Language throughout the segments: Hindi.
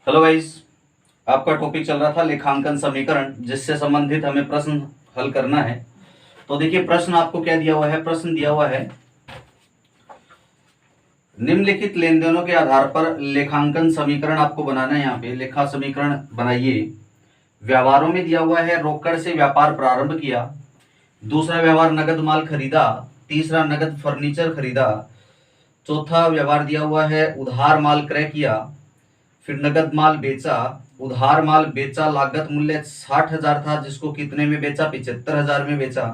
हेलो गाइस, आपका टॉपिक चल रहा था लेखांकन समीकरण, जिससे संबंधित हमें प्रश्न हल करना है। तो देखिए प्रश्न आपको क्या दिया हुआ है। प्रश्न दिया हुआ है, निम्नलिखित लेन देनों के आधार पर लेखांकन समीकरण आपको बनाना है। यहाँ पे लेखा समीकरण बनाइए। व्यवहारों में दिया हुआ है, रोकड़ से व्यापार प्रारंभ किया। दूसरा व्यवहार नगद माल खरीदा। तीसरा नगद फर्नीचर खरीदा। चौथा व्यवहार दिया हुआ है, उधार माल क्रय किया। फिर नगद माल बेचा, उधार माल बेचा, लागत मूल्य 60,000 था, जिसको कितने में बेचा? 75,000 में बेचा।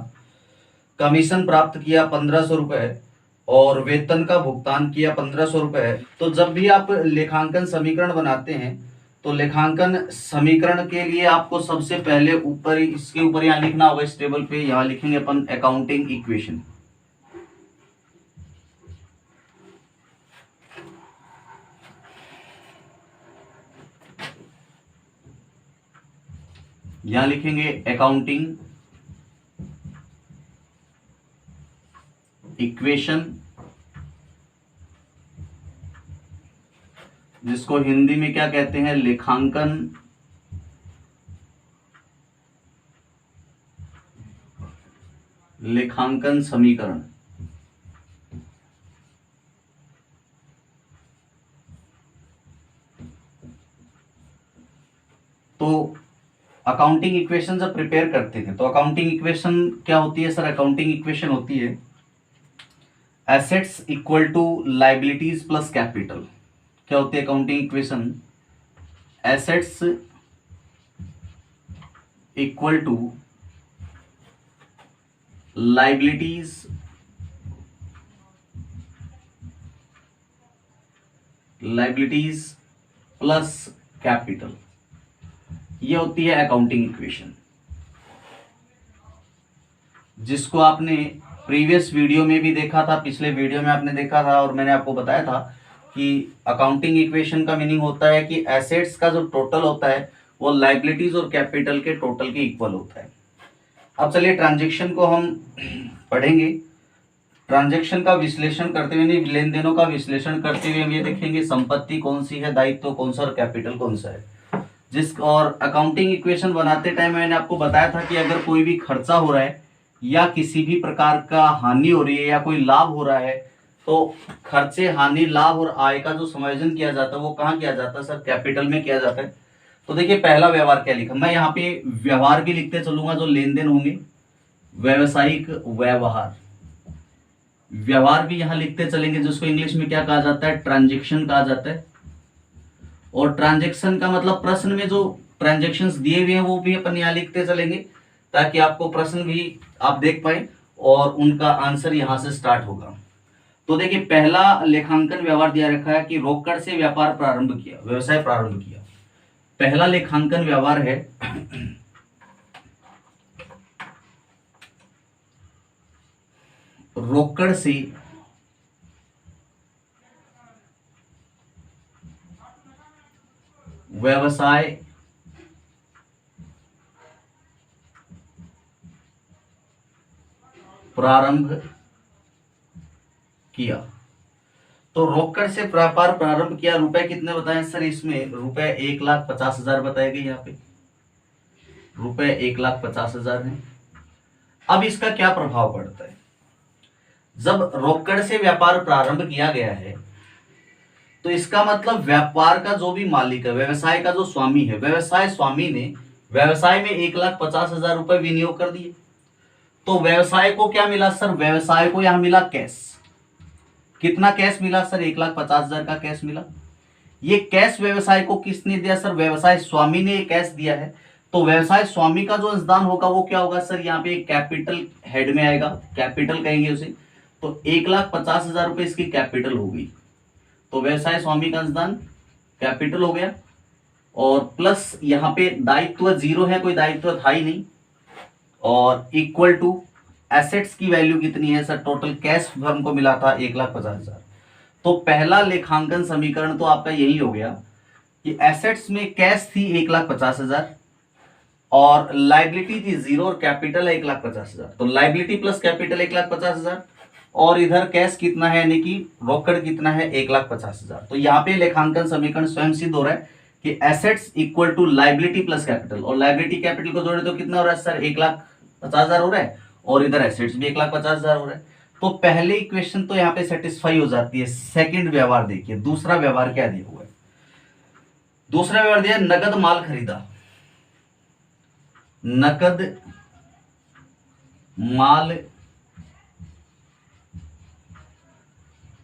कमीशन प्राप्त किया 1,500 रुपए और वेतन का भुगतान किया 1,500 रुपए। तो जब भी आप लेखांकन समीकरण बनाते हैं तो लेखांकन समीकरण के लिए आपको सबसे पहले ऊपर इसके ऊपर यहाँ लिखना होगा। इस टेबल पे यहाँ लिखेंगे अपन अकाउंटिंग इक्वेशन। यहां लिखेंगे अकाउंटिंग इक्वेशन, जिसको हिंदी में क्या कहते हैं? लेखांकन समीकरण। तो अकाउंटिंग इक्वेशन जब प्रिपेयर करते हैं तो अकाउंटिंग इक्वेशन क्या होती है सर? अकाउंटिंग इक्वेशन होती है assets equal to liabilities plus capital. क्या होती है accounting equation? Assets equal to liabilities plus capital. ये होती है अकाउंटिंग इक्वेशन, जिसको आपने प्रीवियस वीडियो में भी देखा था। पिछले वीडियो में आपने देखा था और मैंने आपको बताया था कि अकाउंटिंग इक्वेशन का मीनिंग होता है कि एसेट्स का जो टोटल होता है वो लाइबिलिटीज और कैपिटल के टोटल के इक्वल होता है। अब चलिए ट्रांजैक्शन को हम पढ़ेंगे। ट्रांजैक्शन का विश्लेषण करते हुए, नहीं लेन देनों का विश्लेषण करते हुए हम ये देखेंगे संपत्ति कौन सी है, दायित्व कौन सा और कैपिटल कौन सा है। और अकाउंटिंग इक्वेशन बनाते टाइम मैंने आपको बताया था कि अगर कोई भी खर्चा हो रहा है या किसी भी प्रकार का हानि हो रही है या कोई लाभ हो रहा है, तो खर्चे, हानि, लाभ और आय का जो समायोजन किया जाता है वो कहाँ किया जाता है सर? कैपिटल में किया जाता है। तो देखिए पहला व्यवहार क्या लिखा, मैं यहाँ पे व्यवहार भी लिखते चलूंगा जो लेन देन होंगे। व्यवसायिक व्यवहार भी यहाँ लिखते चलेंगे, जिसको इंग्लिश में क्या कहा जाता है? ट्रांजेक्शन कहा जाता है। और ट्रांजैक्शन का मतलब प्रश्न में जो ट्रांजैक्शंस दिए हुए हैं वो भी अपन यहाँ लिखते चलेंगे, ताकि आपको प्रश्न भी आप देख पाए और उनका आंसर यहाँ से स्टार्ट होगा। तो देखिए पहला लेखांकन व्यवहार दिया रखा है कि रोकड़ से व्यापार प्रारंभ किया, व्यवसाय प्रारंभ किया। पहला लेखांकन व्यवहार है रोकड़ से व्यवसाय प्रारंभ किया। तो रोकड़ से व्यापार प्रारंभ किया। रुपए कितने बताए सर इसमें? रुपए 1,50,000 बताए गए यहाँ पे। रुपए 1,50,000 है। अब इसका क्या प्रभाव पड़ता है? जब रोकड़ से व्यापार प्रारंभ किया गया है तो इसका मतलब व्यापार का जो भी मालिक है, व्यवसाय का जो स्वामी है, व्यवसाय स्वामी ने व्यवसाय में 1,50,000 रुपए विनियोग कर दिए। तो व्यवसाय को क्या मिला सर? व्यवसाय को यहां मिला कैश। कितना कैश मिला सर? 1,50,000 का कैश मिला। ये कैश व्यवसाय को किसने दिया सर? व्यवसाय स्वामी ने कैश दिया है। तो व्यवसाय स्वामी का जो अंशदान होगा वो क्या होगा सर? यहाँ पे कैपिटल हेड में आएगा, कैपिटल कहेंगे उसे। तो 1,50,000 रुपए इसकी कैपिटल हो गई। तो व्यवसाय स्वामी का अंशदान कैपिटल हो गया। और प्लस यहाँ पे दायित्व 0 है, कोई दायित्व था ही नहीं। और इक्वल टू एसेट्स की वैल्यू कितनी है सर? टोटल कैश फर्म को मिला था 1,50,000। तो पहला लेखांकन समीकरण तो आपका यही हो गया कि एसेट्स में कैश थी 1,50,000 और लाइबिलिटी थी 0 और कैपिटल है 1,50,000। तो लाइबिलिटी प्लस कैपिटल 1,50,000 और इधर कैश कितना है, यानी कि रोकड़ कितना है? 1,50,000। तो यहाँ पे लेखांकन समीकरण स्वयं सिद्ध हो रहा है कि assets equal to liability plus capital, और लाइबिलिटी कैपिटल को जोड़े तो कितना हो रहा है सर, 1,50,000 हो रहा है, और इधर एसेट्स भी 1,50,000 हो रहा है। तो पहले इक्वेशन तो यहाँ पे सेटिस्फाई हो जाती है। सेकंड व्यवहार देखिए, दूसरा व्यवहार क्या दिया हुआ है। दूसरा व्यवहार दिया नकद माल खरीदा, नकद माल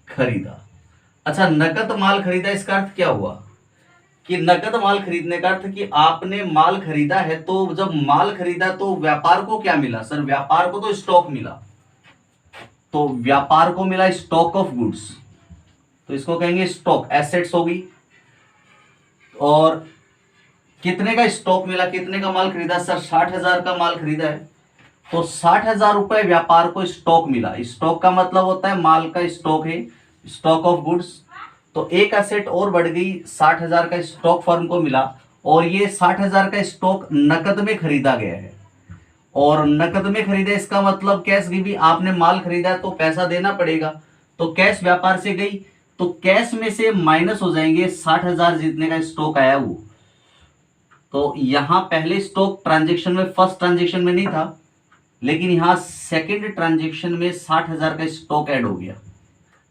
खरीदा। अच्छा, नकद माल खरीदा, इसका अर्थ क्या हुआ कि नकद माल खरीदने का अर्थ कि आपने माल खरीदा है, तो जब माल खरीदा तो व्यापार को क्या मिला सर, व्यापार को तो स्टॉक मिला, तो व्यापार को मिला स्टॉक ऑफ गुड्स, तो इसको कहेंगे स्टॉक, एसेट्स होगी। और कितने का स्टॉक मिला, कितने का माल खरीदा सर, 60,000 का माल खरीदा है, तो 60,000 रुपए व्यापार को स्टॉक मिला। स्टॉक का मतलब होता है माल का स्टॉक है, स्टॉक ऑफ गुड्स। तो एक एसेट और बढ़ गई, 60,000 का स्टॉक फर्म को मिला, और ये 60,000 का स्टॉक नकद में खरीदा गया है, और नकद में खरीदा इसका मतलब कैश की भी, आपने माल खरीदा तो पैसा देना पड़ेगा, तो कैश व्यापार से गई, तो कैश में से माइनस हो जाएंगे 60,000 जितने का स्टॉक आया वो। तो यहां पहले स्टॉक ट्रांजेक्शन में, फर्स्ट ट्रांजेक्शन में नहीं था, लेकिन यहां सेकंड ट्रांजेक्शन में 60,000 का स्टॉक ऐड हो गया,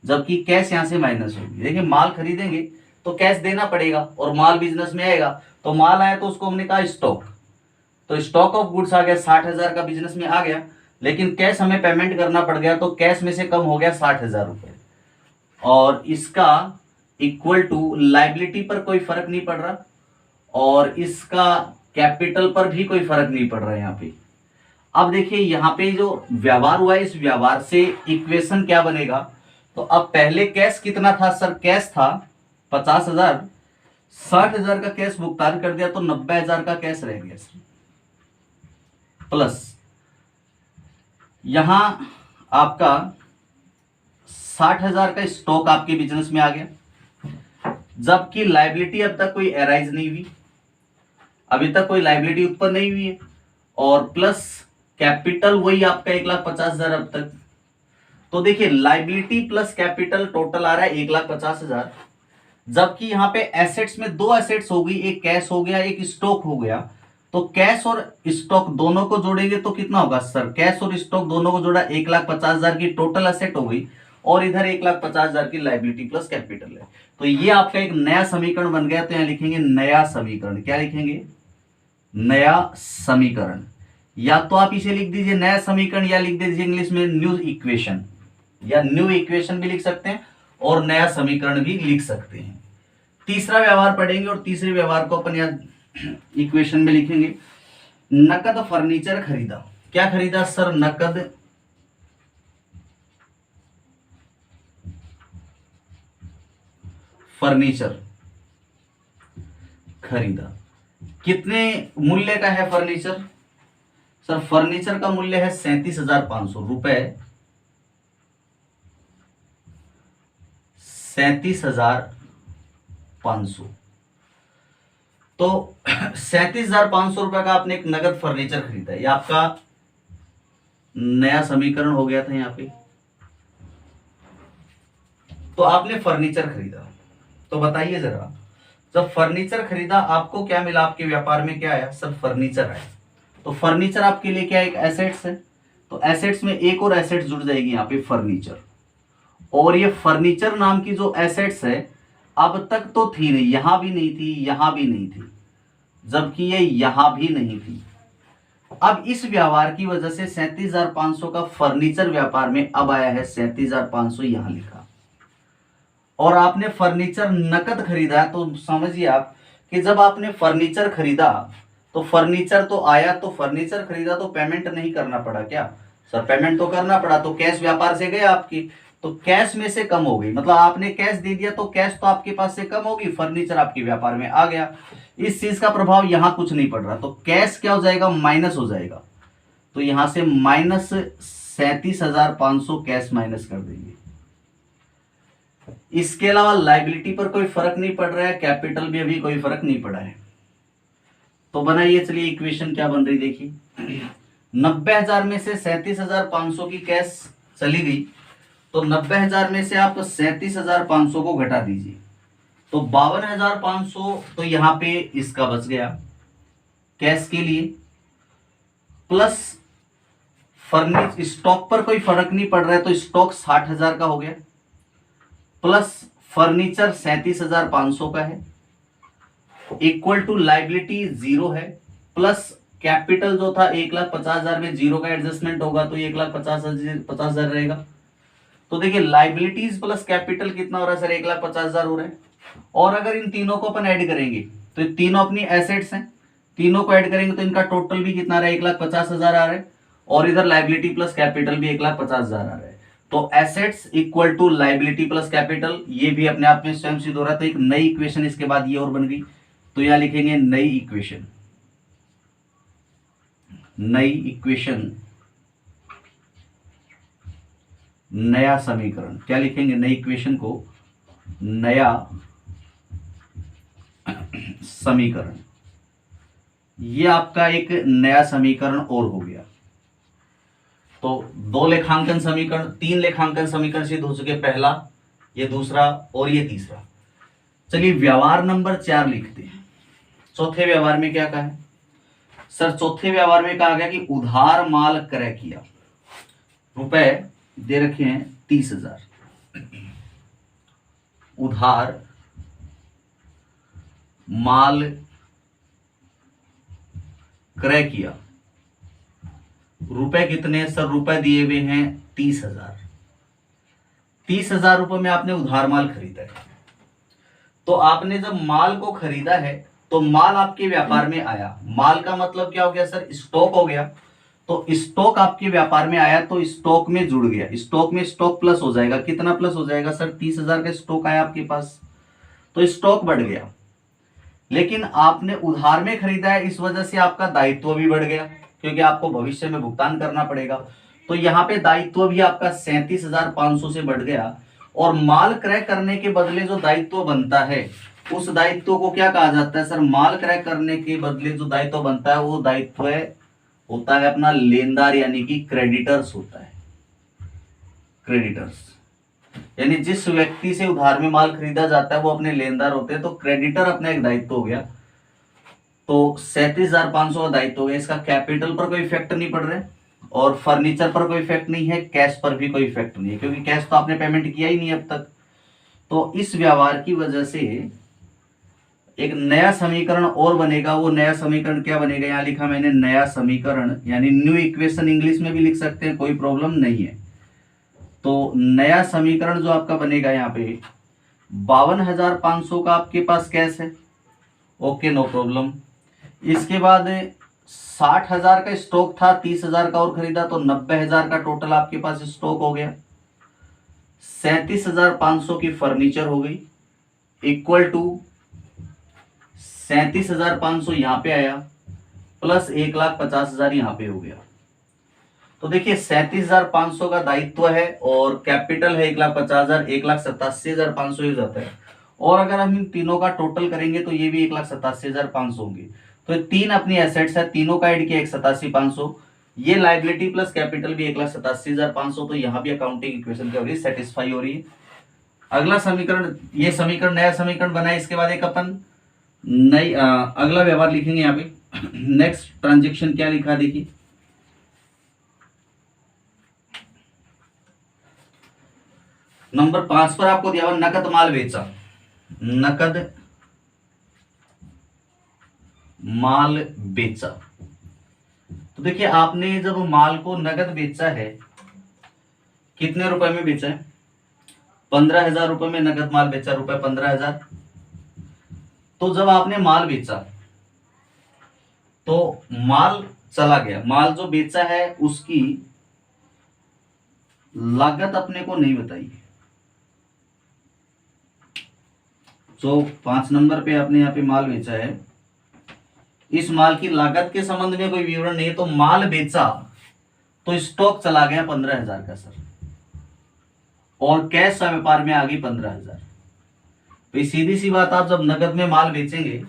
जबकि कैश यहां से माइनस होगी। देखिए माल खरीदेंगे तो कैश देना पड़ेगा, और माल बिजनेस में आएगा, तो माल आया तो उसको हमने कहा स्टॉक, तो स्टॉक ऑफ गुड्स आ गया, 60,000 का बिजनेस में आ गया, लेकिन कैश हमें पेमेंट करना पड़ गया, तो कैश में से कम हो गया 60,000 रुपए, और इसका इक्वल टू लाइबिलिटी पर कोई फर्क नहीं पड़ रहा, और इसका कैपिटल पर भी कोई फर्क नहीं पड़ रहा है यहाँ पे। अब देखिए यहाँ पे जो व्यवहार हुआ है, इस व्यवहार से इक्वेशन क्या बनेगा, तो अब पहले कैश कितना था सर, कैश था 50,000, 60,000 का कैश भुगतान कर दिया, तो 90,000 का कैश रह गया सर, प्लस यहां आपका 60,000 का स्टॉक आपके बिजनेस में आ गया, जबकि लाइबिलिटी अब तक कोई एराइज नहीं हुई, अभी तक कोई लाइबिलिटी उत्पन्न नहीं हुई है, और प्लस कैपिटल वही आपका 1,50,000 अब तक। तो देखिए लाइबिलिटी प्लस कैपिटल टोटल आ रहा है 1,50,000, जबकि यहाँ पे एसेट्स में दो एसेट्स हो गई, एक कैश हो गया, एक स्टॉक हो गया, तो कैश और स्टॉक दोनों को जोड़ेंगे तो कितना होगा सर, कैश और स्टॉक दोनों को जोड़ा 1,50,000 की टोटल एसेट हो गई, और इधर 1,50,000 की लाइबिलिटी प्लस कैपिटल है। तो ये आपका एक नया समीकरण बन गया, तो यहाँ लिखेंगे नया समीकरण, क्या लिखेंगे, नया समीकरण, या तो आप इसे लिख दीजिए नया समीकरण, या लिख दीजिए इंग्लिश में न्यू इक्वेशन, या न्यू इक्वेशन भी लिख सकते हैं और नया समीकरण भी लिख सकते हैं। तीसरा व्यवहार पढ़ेंगे, और तीसरे व्यवहार को अपन यहाँ इक्वेशन में लिखेंगे, नकद फर्नीचर खरीदा। क्या खरीदा सर, नकद फर्नीचर खरीदा। कितने मूल्य का है फर्नीचर सर, फर्नीचर का मूल्य है 37,500 रुपए, 37,500। तो 37,500 रुपए का आपने एक नगद फर्नीचर खरीदा, ये आपका नया समीकरण हो गया था यहाँ पे। तो आपने फर्नीचर खरीदा, तो बताइए जरा, जब फर्नीचर खरीदा आपको क्या मिला, आपके व्यापार में क्या आया सर, फर्नीचर आया। तो फर्नीचर आपके लिए क्या, एक एसेट्स है, तो एसेट्स में एक और एसेट्स जुड़ जाएगी यहाँ पे, फर्नीचर। और ये फर्नीचर नाम की जो एसेट्स है अब तक तो थी नहीं, यहां भी नहीं थी, यहां भी नहीं थी, जबकि ये यहां भी नहीं थी। अब इस व्यवहार की वजह से 37,500 का फर्नीचर व्यापार में अब आया है, 37,500 यहां लिखा। और आपने फर्नीचर नकद खरीदा, तो समझिए आप कि जब आपने फर्नीचर खरीदा तो फर्नीचर तो आया, तो फर्नीचर खरीदा तो पेमेंट नहीं करना पड़ा क्या सर, पेमेंट तो करना पड़ा, तो कैश व्यापार से गया आपकी, तो कैश में से कम हो गई, मतलब आपने कैश दे दिया तो कैश तो आपके पास से कम होगी, फर्नीचर आपके व्यापार में आ गया, इस चीज का प्रभाव यहां कुछ नहीं पड़ रहा, तो कैश क्या हो जाएगा, माइनस हो जाएगा। तो यहां से माइनस 37,500 कैश माइनस कर देंगे। इसके अलावा लाइबिलिटी पर कोई फर्क नहीं पड़ रहा है, कैपिटल में भी कोई फर्क नहीं पड़ा है। तो बनाइए, चलिए इक्वेशन क्या बन रही देखिए, 90,000 में से 37,500 की कैश चली गई, तो 90,000 में से आप 37,500 को घटा दीजिए, तो 52,500 तो यहाँ पे इसका बच गया कैश के लिए, प्लस फर्निचर स्टॉक पर कोई फर्क नहीं पड़ रहा है तो स्टॉक 60,000 का हो गया, प्लस फर्नीचर 37,500 का है, इक्वल टू लाइबिलिटी 0 है, प्लस कैपिटल जो था 1,50,000 में 0 का एडजस्टमेंट होगा तो 1,50,000 रहेगा। तो देखिए लाइबिलिटीज प्लस कैपिटल कितना हो रहा है सर, 1,50,000 हो रहा है। और अगर इन तीनों को अपन ऐड करेंगे तो तीनों अपनी एसेट्स हैं, तीनों को ऐड करेंगे तो इनका टोटल भी कितना रहा है, 1,50,000 आ रहा है, और इधर लाइबिलिटी प्लस कैपिटल भी 1,50,000 आ रहा है। तो assets equal to liability plus capital, ये भी अपने आप में स्वयं सिद्ध हो रहा है। तो एक नई इक्वेशन इसके बाद ये और बन गई, तो यहां लिखेंगे नई इक्वेशन, नई इक्वेशन, नया समीकरण। क्या लिखेंगे नई इक्वेशन को, नया समीकरण। ये आपका एक नया समीकरण और हो गया। तो 2 लेखांकन समीकरण, 3 लेखांकन समीकरण सिद्ध हो चुके, पहला, ये दूसरा और ये तीसरा। चलिए व्यवहार नंबर 4 लिखते हैं। चौथे व्यवहार में क्या कहा है सर, चौथे व्यवहार में कहा गया कि उधार माल क्रय किया, रुपए दे रखे हैं 30,000, उधार माल क्रय किया, रुपए कितने सर, रुपए दिए हुए हैं 30,000। 30,000 रुपए में आपने उधार माल खरीदा है। तो आपने जब माल को खरीदा है तो माल आपके व्यापार में आया, माल का मतलब क्या हो गया सर, स्टॉक हो गया। तो स्टॉक आपके व्यापार में आया तो स्टॉक में जुड़ गया, स्टॉक में स्टॉक प्लस हो जाएगा, कितना प्लस हो जाएगा सर, 30,000 का स्टॉक आया आपके पास, तो स्टॉक बढ़ गया। लेकिन आपने उधार में खरीदा है, इस वजह से आपका दायित्व भी बढ़ गया, क्योंकि आपको भविष्य में भुगतान करना पड़ेगा। तो यहाँ पे दायित्व भी आपका 37,500 से बढ़ गया। और माल क्रय करने के बदले जो दायित्व बनता है उस दायित्व को क्या कहा जाता है सर, माल क्रय करने के बदले जो दायित्व बनता है वो दायित्व होता है अपना लेनदार, यानी कि क्रेडिटर्स होता है। क्रेडिटर्स यानी जिस व्यक्ति से उधार में माल खरीदा जाता है वो अपने लेनदार होते हैं। तो क्रेडिटर अपना एक दायित्व हो गया, तो 37,500 का दायित्व हो गया। इसका कैपिटल पर कोई इफेक्ट नहीं पड़ रहा है और फर्नीचर पर कोई इफेक्ट नहीं है, कैश पर भी कोई इफेक्ट नहीं है, क्योंकि कैश तो आपने पेमेंट किया ही नहीं अब तक। तो इस व्यवहार की वजह से एक नया समीकरण और बनेगा। वो नया समीकरण क्या बनेगा, यहां लिखा मैंने नया समीकरण, यानी न्यू इक्वेशन इंग्लिश में भी लिख सकते हैं, कोई प्रॉब्लम नहीं है। तो नया समीकरण जो आपका बनेगा यहाँ पे 52,500 का आपके पास कैश है, ओके नो प्रॉब्लम। इसके बाद 60,000 का स्टॉक था, 30,000 का और खरीदा तो 90,000 का टोटल आपके पास स्टॉक हो गया। 37,500 की फर्नीचर हो गई, इक्वल टू 37,500 यहां पे आया, प्लस 1,50,000 यहां पे हो गया। तो देखिए 37,500 का दायित्व है और कैपिटल है 1,50,000, 1,87,500 हो जाता है। और अगर हम इन तीनों का टोटल करेंगे तो ये भी 1,87,500 होंगे। तो तीन अपनी एसेट्स है, तीनों का ऐड किया 1,87,500, ये लाइबिलिटी प्लस कैपिटल भी 1,87,500। तो यहाँ भी अकाउंटिंग इक्वेशन क्या हो रही है, सेटिस्फाई हो रही है। अगला समीकरण, ये समीकरण नया समीकरण बना है। इसके बाद एक अपन नई अगला व्यवहार लिखेंगे यहाँ पे। नेक्स्ट ट्रांजेक्शन क्या लिखा देखिए, नंबर 5 पर आपको दिया हुआ नकद माल बेचा, नकद माल बेचा। तो देखिए आपने जब माल को नकद बेचा है, कितने रुपए में बेचा है, 15,000 रुपए में नकद माल बेचा, रुपए 15,000। तो जब आपने माल बेचा तो माल चला गया, माल जो बेचा है उसकी लागत अपने को नहीं बताई। जो 5 नंबर पे आपने यहाँ पे माल बेचा है, इस माल की लागत के संबंध में कोई विवरण नहीं है। तो माल बेचा तो स्टॉक चला गया 15,000 का सर, और कैश व्यापार में आ गई 15,000। तो सीधी सी बात, आप जब नगद में माल बेचेंगे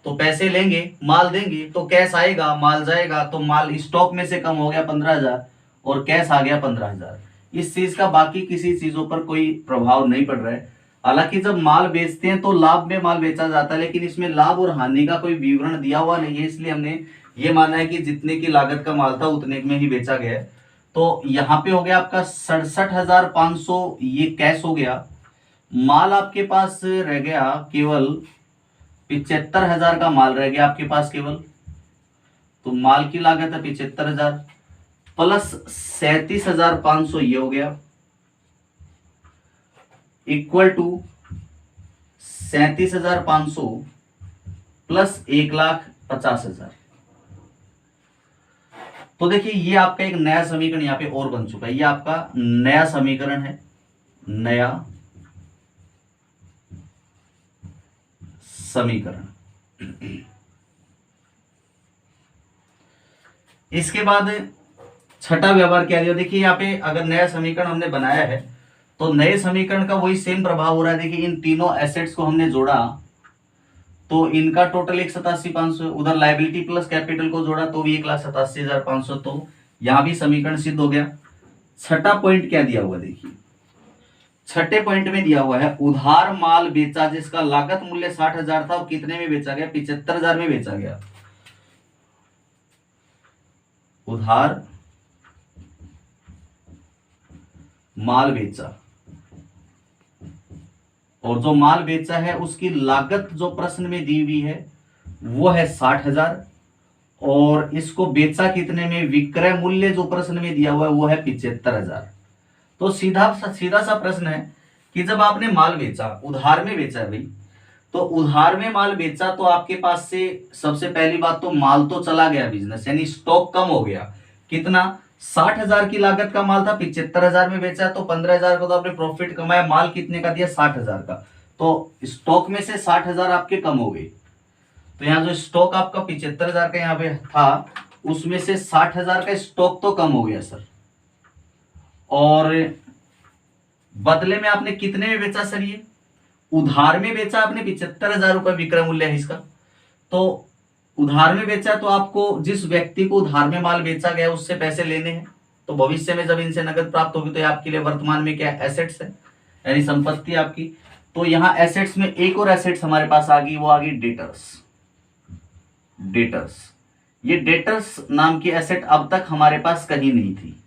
तो पैसे लेंगे, माल देंगे, तो कैश आएगा, माल जाएगा, तो माल स्टॉक में से कम हो गया 15,000 और कैश आ गया 15,000। इस चीज का बाकी किसी चीजों पर कोई प्रभाव नहीं पड़ रहा है। हालांकि जब माल बेचते हैं तो लाभ में माल बेचा जाता है, लेकिन इसमें लाभ और हानि का कोई विवरण दिया हुआ नहीं है, इसलिए हमने ये माना है कि जितने की लागत का माल था उतने में ही बेचा गया है। तो यहाँ पे हो गया आपका 67,500, ये कैश हो गया। माल आपके पास रह गया केवल 75,000 का माल रह गया आपके पास केवल। तो माल की लागत है 75,000 प्लस 37,500 ये हो गया, इक्वल टू 37,500 प्लस 1,50,000। तो देखिए ये आपका एक नया समीकरण यहाँ पे और बन चुका है, ये आपका नया समीकरण है, नया समीकरण। इसके बाद छठा व्यवहार क्या दिया, देखिए यहाँ पे अगर नया समीकरण हमने बनाया है तो नए समीकरण का वही सेम प्रभाव हो रहा है। देखिए इन तीनों एसेट्स को हमने जोड़ा तो इनका टोटल 1,87,500, उधर लाइबिलिटी प्लस कैपिटल को जोड़ा तो भी 1,87,500, तो यहां भी समीकरण सिद्ध हो गया। छठा पॉइंट क्या दिया हुआ, देखिए छठे पॉइंट में दिया हुआ है उधार माल बेचा जिसका लागत मूल्य 60,000 था और कितने में बेचा गया, 75,000 में बेचा गया। उधार माल बेचा और जो माल बेचा है उसकी लागत जो प्रश्न में दी हुई है वो है 60,000 और इसको बेचा कितने में, विक्रय मूल्य जो प्रश्न में दिया हुआ है वो है 75,000। तो सीधा सा प्रश्न है कि जब आपने माल बेचा, उधार में बेचा है भाई, तो उधार में माल बेचा तो आपके पास से सबसे पहली बात तो माल तो चला गया बिजनेस, यानी स्टॉक कम हो गया। कितना, 60,000 की लागत का माल था, 75,000 में बेचा तो 15,000 का तो आपने प्रॉफिट कमाया। माल कितने का दिया, 60,000 का, तो स्टॉक में से 60,000 आपके कम हो गए। तो यहाँ जो स्टॉक आपका 75,000 का यहाँ पे था उसमें से 60,000 का स्टॉक तो कम हो गया सर, और बदले में आपने कितने में बेचा सर, ये उधार में बेचा आपने, 75,000 रुपए विक्रय मूल्य है इसका। तो उधार में बेचा तो आपको जिस व्यक्ति को उधार में माल बेचा गया उससे पैसे लेने हैं, तो भविष्य में जब इनसे नगद प्राप्त होगी तो ये आपके लिए वर्तमान में क्या एसेट्स है, यानी संपत्ति आपकी। तो यहाँ एसेट्स में एक और एसेट्स हमारे पास आ गई, वो आ गई डेटर्स। डेटर्स, ये डेटर्स नाम की एसेट अब तक हमारे पास कहीं नहीं थी।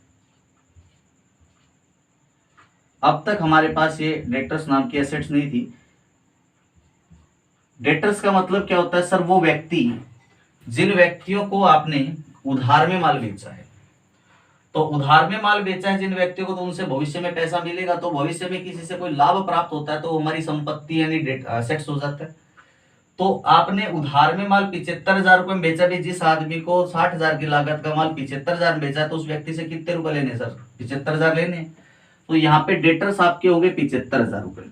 अब तक हमारे पास ये डेटर्स नाम की एसेट्स नहीं थी। डेटर्स का मतलब क्या होता है सर, वो व्यक्ति जिन व्यक्तियों को आपने उधार में माल बेचा है, तो उधार में माल बेचा है जिन व्यक्तियों को, तो उनसे भविष्य में पैसा मिलेगा, तो भविष्य में किसी से कोई लाभ प्राप्त होता है तो वो हमारी संपत्ति यानी एसेट्स हो जाता है। तो आपने उधार में माल 75,000 रुपए में बेचा भी, जिस आदमी को 60,000 की लागत का माल 75,000 में बेचा तो उस व्यक्ति से कितने रुपए लेने सर, 75,000 लेने। तो यहाँ पे डेटर्स आपके हो गए 75,000 रुपए।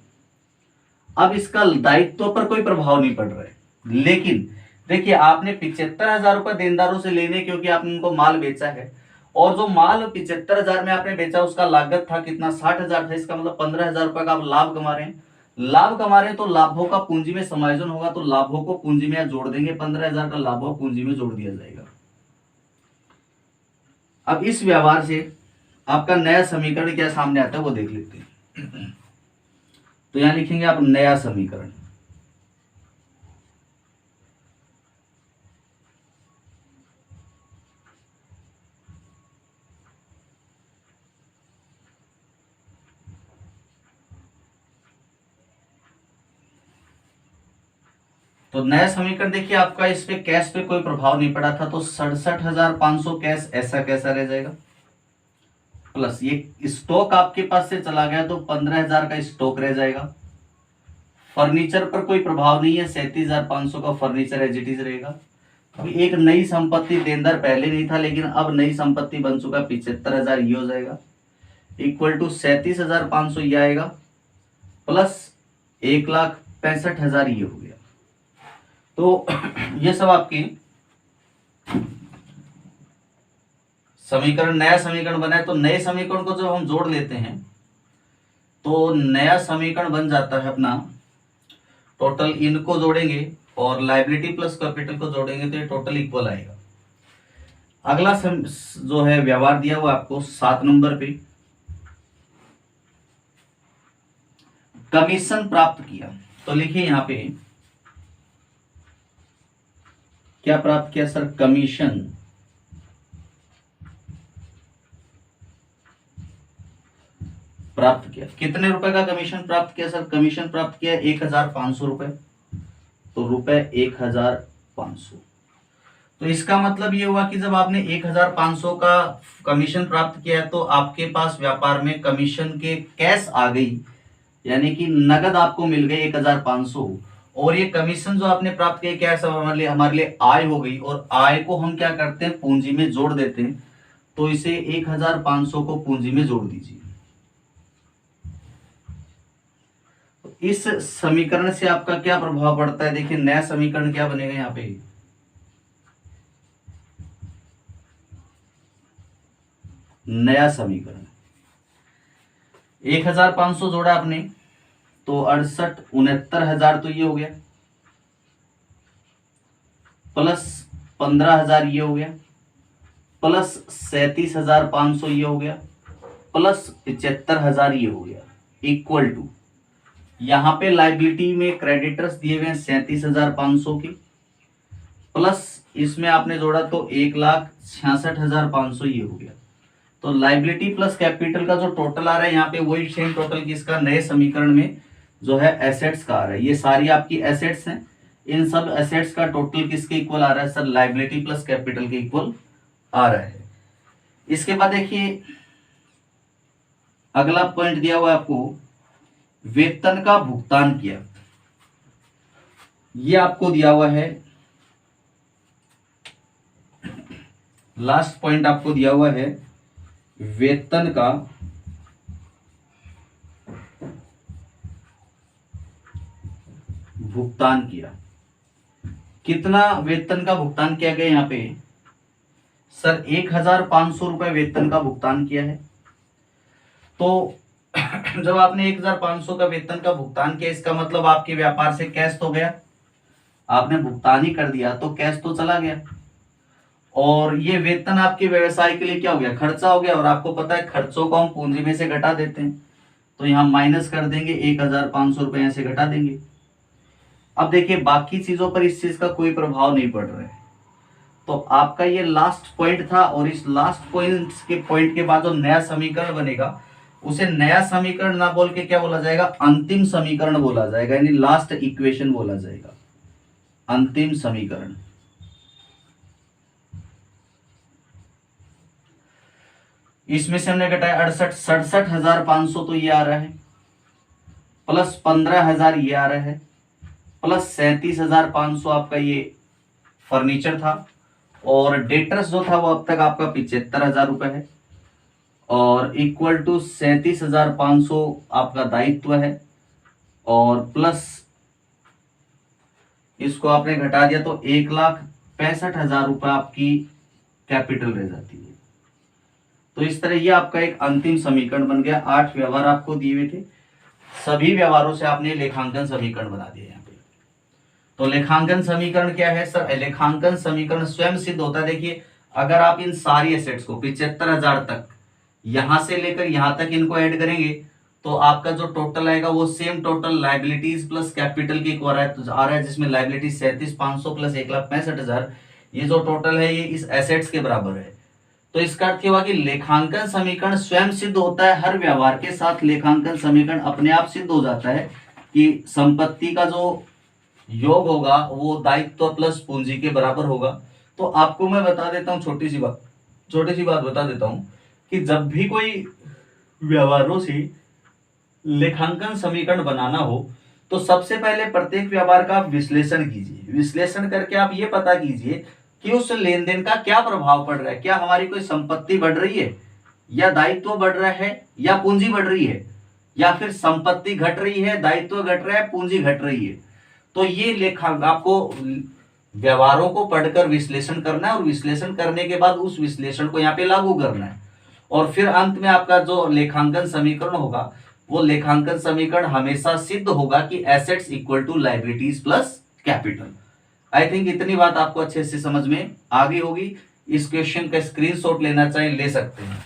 अब इसका दायित्व पर कोई प्रभाव नहीं पड़ रहा है, लेकिन देखिए आपने 75,000 रुपए देनदारों से लेने क्योंकि आपने उनको माल बेचा है, और जो माल 75,000 में आपने बेचा उसका लागत था कितना, 60,000 था, इसका मतलब 15,000 रुपए का आप लाभ कमा रहे हैं। लाभ कमा रहे हैं तो लाभों का पूंजी में समायोजन होगा, तो लाभों को पूंजी में जोड़ देंगे, 15,000 का लाभों पूंजी में जोड़ दिया जाएगा। अब इस व्यवहार से आपका नया समीकरण क्या सामने आता है वो देख लेते हैं। तो यहां लिखेंगे आप नया समीकरण। तो नया समीकरण देखिए आपका, इस पे कैश पे कोई प्रभाव नहीं पड़ा था, तो 67,500 कैश ऐसा कैसा रह जाएगा, प्लस ये स्टॉक आपके पास से चला गया तो 15,000 का स्टॉक रह जाएगा। फर्नीचर पर कोई प्रभाव नहीं है, 37,500 का फर्नीचर एज इट इज रहेगा। अभी एक नई संपत्ति देनदार पहले नहीं था लेकिन अब नई संपत्ति बन चुका, 75,000 ये हो जाएगा, इक्वल टू 37,500 ये आएगा, प्लस 1,65,000 ये हो गया। तो ये सब आपकी समीकरण, नया समीकरण बना है। तो नए समीकरण को जब हम जोड़ लेते हैं तो नया समीकरण बन जाता है अपना, टोटल इनको जोड़ेंगे और लायबिलिटी प्लस कैपिटल को जोड़ेंगे तो ये टोटल इक्वल आएगा। अगला जो है व्यवहार दिया हुआ आपको 7 नंबर पे, कमीशन प्राप्त किया, तो लिखिए यहां पे क्या प्राप्त किया सर, कमीशन प्राप्त किया। कितने रुपए का कमीशन प्राप्त किया सर, कमीशन प्राप्त किया 1500 रुपए, तो रुपए 1500। तो इसका मतलब ये हुआ कि जब आपने 1500 का कमीशन प्राप्त किया है तो आपके पास व्यापार में कमीशन के कैश आ गई, यानी कि नगद आपको मिल गई 1500। और ये कमीशन जो आपने प्राप्त किया क्या सब हमारे लिए आय हो गई, और आय को हम क्या करते हैं, पूंजी में जोड़ देते हैं। तो इसे 1500 को पूंजी में जोड़ दीजिए। इस समीकरण से आपका क्या प्रभाव पड़ता है, देखिए नया समीकरण क्या बनेगा यहाँ पे, नया समीकरण 1500 जोड़ा आपने तो 68,69,000 तो ये हो गया, प्लस 15,000 ये हो गया, प्लस 37,500 ये हो गया, प्लस 75,000 ये हो गया, इक्वल टू यहां पे लाइबिलिटी में क्रेडिटर्स दिए हुए हैं 37,500 की, प्लस इसमें आपने जोड़ा तो 1,66,500 ये हो गया। तो लाइबिलिटी प्लस कैपिटल का जो टोटल आ रहा है यहाँ पे वही सेम टोटल किसका, नए समीकरण में जो है एसेट्स का आ रहा है। ये सारी आपकी एसेट्स हैं, इन सब एसेट्स का टोटल किसके इक्वल आ रहा है सर, लाइबिलिटी प्लस कैपिटल के इक्वल आ रहा है। इसके बाद देखिए अगला पॉइंट दिया हुआ है आपको, वेतन का भुगतान किया, ये आपको दिया हुआ है, लास्ट पॉइंट आपको दिया हुआ है, वेतन का भुगतान किया। कितना वेतन का भुगतान किया गया यहाँ पे सर, 1500 रुपए वेतन का भुगतान किया है। तो जब आपने 1500 का वेतन का भुगतान किया, इसका मतलब आपके व्यापार से कैश तो गया, आपने भुगतान ही कर दिया तो कैश तो चला गया, और ये वेतन आपके व्यवसाय के लिए क्या हो गया, खर्चा हो गया। और आपको पता है खर्चों को हम पूंजी में से घटा देते हैं, तो यहां माइनस कर देंगे, 1500 रुपए यहां से घटा देंगे। अब देखिए बाकी चीजों पर इस चीज का कोई प्रभाव नहीं पड़ रहा है। तो आपका ये लास्ट पॉइंट था, और इस लास्ट पॉइंट के बाद जो नया समीकरण बनेगा उसे नया समीकरण ना बोल के क्या बोला जाएगा, अंतिम समीकरण बोला जाएगा, यानी लास्ट इक्वेशन बोला जाएगा, अंतिम समीकरण। इसमें से हमने घटाया 67,500 तो ये आ रहा है, प्लस 15,000 ये आ रहा है, प्लस 37,500 आपका ये फर्नीचर था, और डेटर्स जो था वो अब तक आपका 75,000 रुपए है, और इक्वल टू 37,500 आपका दायित्व है, और प्लस इसको आपने घटा दिया तो 1,65,000 रुपए आपकी कैपिटल रह जाती है। तो इस तरह ये आपका एक अंतिम समीकरण बन गया। 8 व्यवहार आपको दिए हुए थे, सभी व्यवहारों से आपने लेखांकन समीकरण बना दिया यहाँ पे। तो लेखांकन समीकरण क्या है सर, लेखांकन समीकरण स्वयं सिद्ध होता है। देखिए अगर आप इन सारी एसेट्स को 75,000 तक यहां से लेकर यहां तक इनको ऐड करेंगे तो आपका जो टोटल आएगा वो same total liabilities plus capital की आ रहा है, जिसमें लाइबिलिटी 37,500 प्लस 1,65,000, ये जो टोटल है ये इस एसेट्स के बराबर है। तो इसका अर्थ हुआ कि लेखांकन समीकरण स्वयं सिद्ध होता है, हर व्यवहार के साथ लेखांकन समीकरण अपने आप सिद्ध हो जाता है कि संपत्ति का जो योग होगा वो दायित्व प्लस पूंजी के बराबर होगा। तो आपको मैं बता देता हूँ छोटी सी बात बता देता हूँ कि जब भी कोई व्यवहारों से लेखांकन समीकरण बनाना हो तो सबसे पहले प्रत्येक व्यवहार का आप विश्लेषण कीजिए। विश्लेषण करके आप ये पता कीजिए कि उस लेन देन का क्या प्रभाव पड़ रहा है, क्या हमारी कोई संपत्ति बढ़ रही है, या दायित्व बढ़ रहा है, या पूंजी बढ़ रही है, या फिर संपत्ति घट रही है, दायित्व घट रहा है, पूंजी घट रही है। तो ये लेखा आपको व्यवहारों को पढ़कर विश्लेषण करना है, और विश्लेषण करने के बाद उस विश्लेषण को यहाँ पे लागू करना है, और फिर अंत में आपका जो लेखांकन समीकरण होगा वो लेखांकन समीकरण हमेशा सिद्ध होगा कि assets equal to liabilities plus capital. I think इतनी बात आपको अच्छे से समझ में आ गई होगी। इस क्वेश्चन का स्क्रीनशॉट लेना चाहे ले सकते हैं।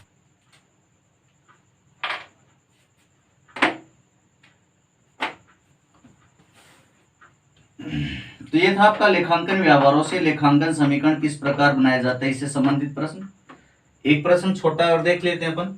तो ये था आपका लेखांकन व्यवहारों से लेखांकन समीकरण किस प्रकार बनाया जाता है, इससे संबंधित प्रश्न। एक प्रश्न छोटा और देख लेते हैं अपन।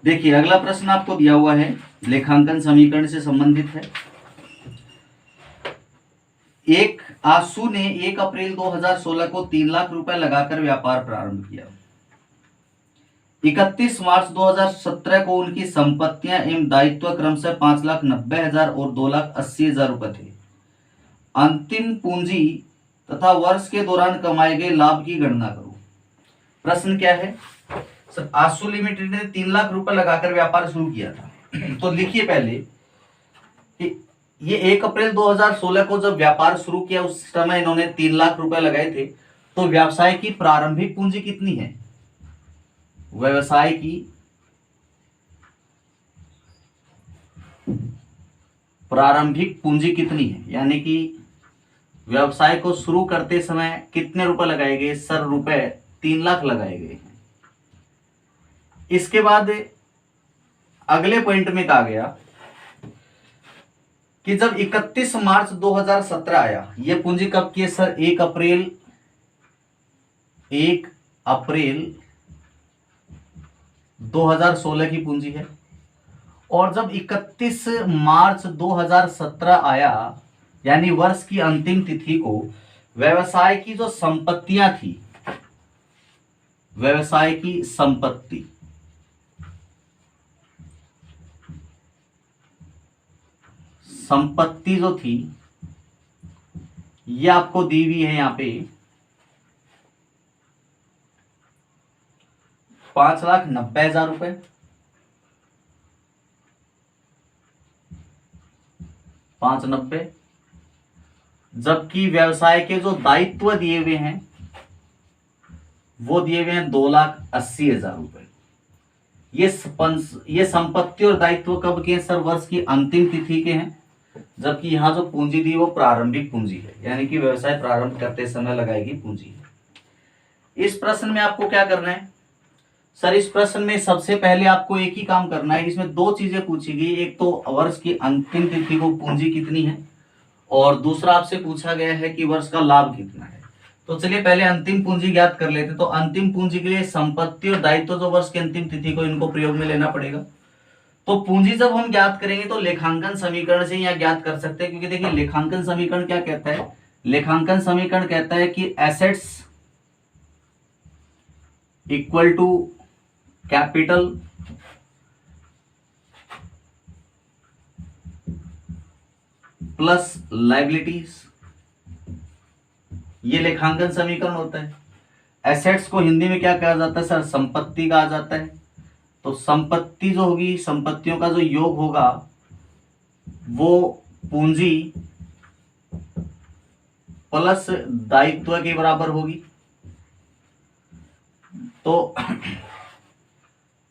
देखिए अगला प्रश्न आपको दिया हुआ है, लेखांकन समीकरण से संबंधित है। एक आशु ने 1 अप्रैल 2016 को 3 लाख रुपए लगाकर व्यापार प्रारंभ किया। 31 मार्च 2017 को उनकी संपत्तियां एवं दायित्व क्रमशः 5,90,000 और 2,80,000 रुपए थे। अंतिम पूंजी तथा वर्ष के दौरान कमाए गए लाभ की गणना करो। प्रश्न क्या है सर, आशु लिमिटेड ने 3 लाख रुपए लगाकर व्यापार शुरू किया था। तो लिखिए पहले कि ये 1 अप्रैल 2016 को जब व्यापार शुरू किया उस समय इन्होंने 3 लाख रुपए लगाए थे। तो व्यवसाय की प्रारंभिक पूंजी कितनी है, व्यवसाय की प्रारंभिक पूंजी कितनी है, यानी कि व्यवसाय को शुरू करते समय कितने रुपए लगाए गए सर, रुपए 3 लाख लगाए गए हैं। इसके बाद अगले पॉइंट में कहा गया कि जब 31 मार्च 2017 आया, यह पूंजी कब की है सर, 1 अप्रैल 2016 की पूंजी है। और जब 31 मार्च 2017 आया, यानी वर्ष की अंतिम तिथि को, व्यवसाय की जो संपत्तियां थी, व्यवसाय की संपत्ति जो थी ये आपको दी हुई है यहां पे 5,90,000 रुपए। जबकि व्यवसाय के जो दायित्व दिए हुए हैं वो दिए हुए हैं 2,80,000 रुपए। ये संपत्ति और दायित्व कब के हैं सर, वर्ष की अंतिम तिथि के हैं। जबकि यहां जो पूंजी दी वो प्रारंभिक पूंजी है, यानी कि व्यवसाय प्रारंभ करते समय लगाएगी पूंजी है। इस प्रश्न में आपको क्या करना है सर, इस प्रश्न में सबसे पहले आपको एक ही काम करना है। इसमें 2 चीजें पूछी गई, एक तो वर्ष की अंतिम तिथि को पूंजी कितनी है, और दूसरा आपसे पूछा गया है कि वर्ष का लाभ कितना है। तो चलिए पहले अंतिम पूंजी ज्ञात कर लेते। तो अंतिम पूंजी के लिए संपत्ति और दायित्व जो वर्ष की अंतिम तिथि को, इनको प्रयोग में लेना पड़ेगा। तो पूंजी जब हम ज्ञात करेंगे तो लेखांकन समीकरण से यहाँ ज्ञात कर सकते हैं, क्योंकि देखिए लेखांकन समीकरण क्या कहता है, लेखांकन समीकरण कहता है कि assets equal to capital plus liabilities, ये लेखांकन समीकरण होता है। एसेट्स को हिंदी में क्या कहा जाता है सर, संपत्ति कहा जाता है। तो संपत्ति जो होगी, संपत्तियों का जो योग होगा वो पूंजी प्लस दायित्व के बराबर होगी। तो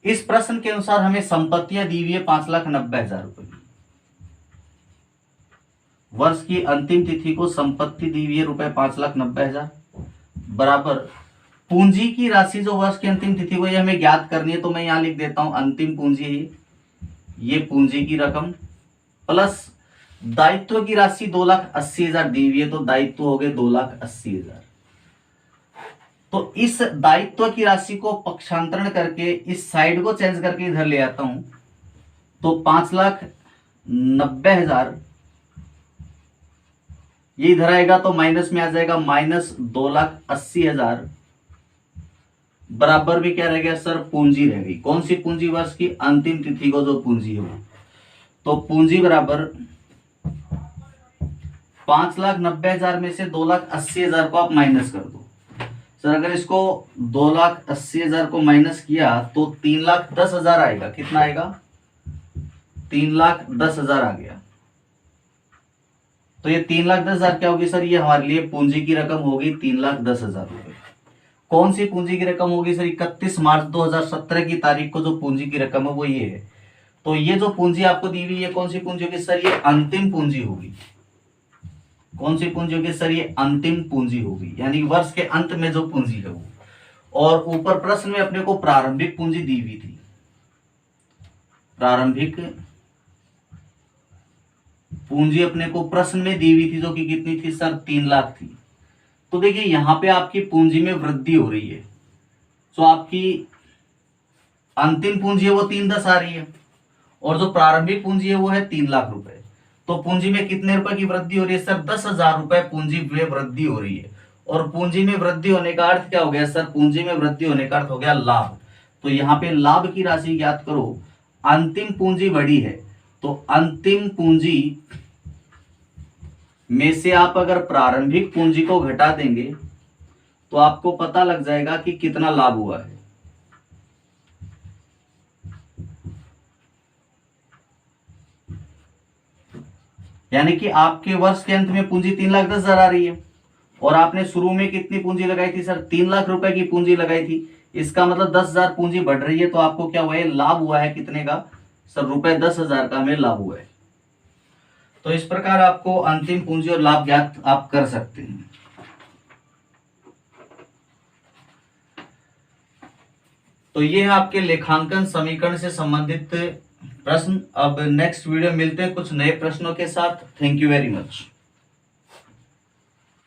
इस प्रश्न के अनुसार हमें संपत्तियां दी हुई है 5,90,000 रुपए की। वर्ष की अंतिम तिथि को संपत्ति दी हुई है रुपए 5,90,000 बराबर पूंजी की राशि जो वर्ष की अंतिम तिथि को ये हमें ज्ञात करनी है। तो मैं यहां लिख देता हूं अंतिम पूंजी है ये पूंजी की रकम, प्लस दायित्व की राशि 2,80,000 दी हुई है, तो दायित्व हो गए 2,80,000। तो इस दायित्व की राशि को पक्षांतरण करके इस साइड को चेंज करके इधर ले आता हूं, तो 5,90,000 ये इधर आएगा तो माइनस में आ जाएगा, माइनस 2,80,000 बराबर भी क्या रह गया सर, पूंजी रह गई। कौन सी पूंजी, वर्ष की अंतिम तिथि को जो पूंजी है वो। तो पूंजी बराबर 5,90,000 में से 2,80,000 को आप माइनस कर दो सर। अगर इसको 2,80,000 को माइनस किया तो 3,10,000 आएगा। कितना आएगा, 3,10,000 आ गया। तो ये 3,10,000 क्या होगी सर, ये हमारे लिए पूंजी की रकम होगी 3,10,000 रुपए। कौन सी पूंजी की रकम होगी सर, 31 मार्च 2017 की तारीख को जो पूंजी की रकम है वो ये है। तो ये जो पूंजी आपको दी हुई है कौन सी पूंजी होगी सर, ये अंतिम पूंजी होगी। कौन सी पूंजी होगी सर, ये अंतिम पूंजी होगी, यानी वर्ष के अंत में जो पूंजी है वो। और ऊपर प्रश्न में अपने को प्रारंभिक पूंजी दी हुई थी, प्रारंभिक पूंजी अपने को प्रश्न में दी हुई थी जो कि कितनी थी सर, 3 लाख थी। तो देखिए यहां पे आपकी पूंजी में वृद्धि हो रही है, तो आपकी अंतिम पूंजी है वो 3,10 आ रही है, और जो प्रारंभिक पूंजी है वो है 3 लाख रुपए। तो पूंजी में कितने रुपए की वृद्धि हो रही है सर, 10,000 रुपए पूंजी में वृद्धि हो रही है। और पूंजी में वृद्धि होने का अर्थ क्या हो गया सर, पूंजी में वृद्धि होने का अर्थ हो गया लाभ। तो यहाँ पे लाभ की राशि ज्ञात करो। अंतिम पूंजी बढ़ी है, तो अंतिम पूंजी में से आप अगर प्रारंभिक पूंजी को घटा देंगे तो आपको पता लग जाएगा कि कितना लाभ हुआ है। यानी कि आपके वर्ष के अंत में पूंजी 3,10,000 आ रही है, और आपने शुरू में कितनी पूंजी लगाई थी सर, 3 लाख रुपए की पूंजी लगाई थी। इसका मतलब 10,000 पूंजी बढ़ रही है, तो आपको क्या हुआ है, लाभ हुआ है कितने का सर, रुपए 10,000 का हमें लाभ हुआ है। तो इस प्रकार आपको अंतिम पूंजी और लाभ ज्ञात आप कर सकते हैं। तो ये है आपके लेखांकन समीकरण से संबंधित प्रश्न। अब नेक्स्ट वीडियो मिलते हैं कुछ नए प्रश्नों के साथ। Thank you very much.